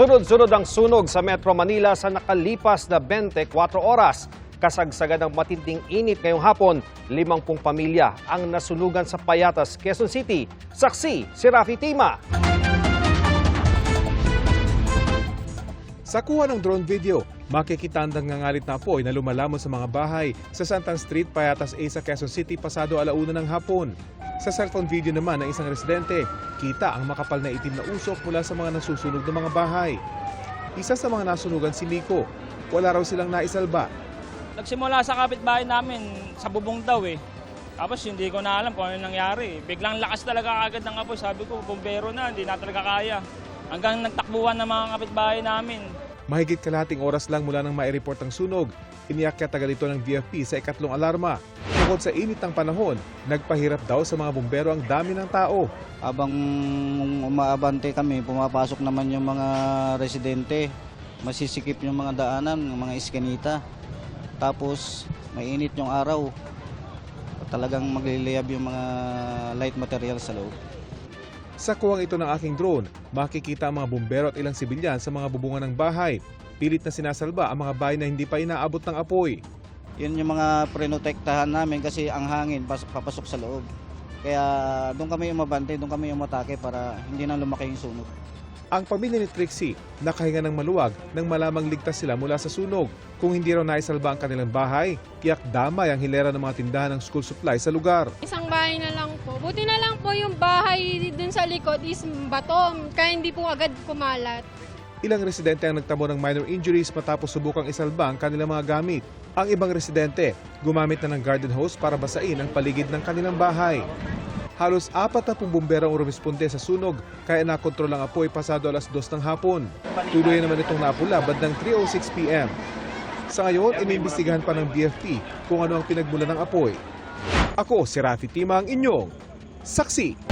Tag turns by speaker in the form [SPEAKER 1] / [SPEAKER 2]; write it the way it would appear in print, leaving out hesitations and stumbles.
[SPEAKER 1] Sunod-sunod ang sunog sa Metro Manila sa nakalipas na 24 oras. Kasagsagan ng matinding init ngayong hapon, 50 pamilya ang nasunugan sa Payatas, Quezon City. Saksi si Rafi Tima.
[SPEAKER 2] Sa kuha ng drone video, makikita ang nangangalit na apoy na lumalamon sa mga bahay sa Santang Street, Payatas A sa Quezon City pasado alauna ng hapon. Sa cellphone video naman ng isang residente, kita ang makapal na itim na usok mula sa mga nasusunog na mga bahay. Isa sa mga nasunugan si Miko. Wala raw silang naisalba.
[SPEAKER 3] Nagsimula sa kapitbahay namin, sa bubong daw eh. Tapos hindi ko na alam kung ano nangyari. Biglang lakas talaga agad ng apoy. Sabi ko, bumbero na, hindi na talaga kaya. Hanggang nagtakbuhan ng mga kapitbahay namin.
[SPEAKER 2] Mahigit kalahating oras lang mula nang mai-report ang sunog, iniakyat agad ito ng VFP sa ikatlong alarma. Bukod sa init ng panahon, nagpahirap daw sa mga bumbero ang dami ng tao.
[SPEAKER 4] Habang umaabante kami, pumapasok naman yung mga residente. Masisikip yung mga daanan, yung mga iskanita. Tapos mainit yung araw. Talagang magliliyab yung mga light material sa loob.
[SPEAKER 2] Sa kuwang ito ng aking drone, makikita ang mga bumbero at ilang sibilyan sa mga bubungan ng bahay. Pilit na sinasalba ang mga bahay na hindi pa inaabot ng apoy.
[SPEAKER 4] Yun yung mga prinotektahan namin kasi ang hangin papasok sa loob. Kaya doon kami umabante, doon kami umatake para hindi na lumaki yung sunog.
[SPEAKER 2] Ang pamilya ni Trixie nakahinga ng maluwag nang malamang ligtas sila mula sa sunog. Kung hindi raw naisalba ang kanilang bahay, tiyak damay ang hilera ng mga tindahan ng school supply sa lugar.
[SPEAKER 5] Isang bahay na lang po. Buti na lang po yung bahay dun sa likod is bato, kaya hindi po agad kumalat.
[SPEAKER 2] Ilang residente ang nagtamo ng minor injuries matapos subukang isalba ang kanilang mga gamit. Ang ibang residente gumamit na ng garden hose para basain ang paligid ng kanilang bahay. Halos 40 bumbero ang rumisponde sa sunog kaya nakontrol ang apoy pasado alas 2 ng hapon. Tuloy naman itong napula bandang 3:06 p.m. Sa ngayon, inimbestigahan pa ng BFP kung ano ang pinagmulan ng apoy. Ako si Rafi Tima, ang inyong saksi.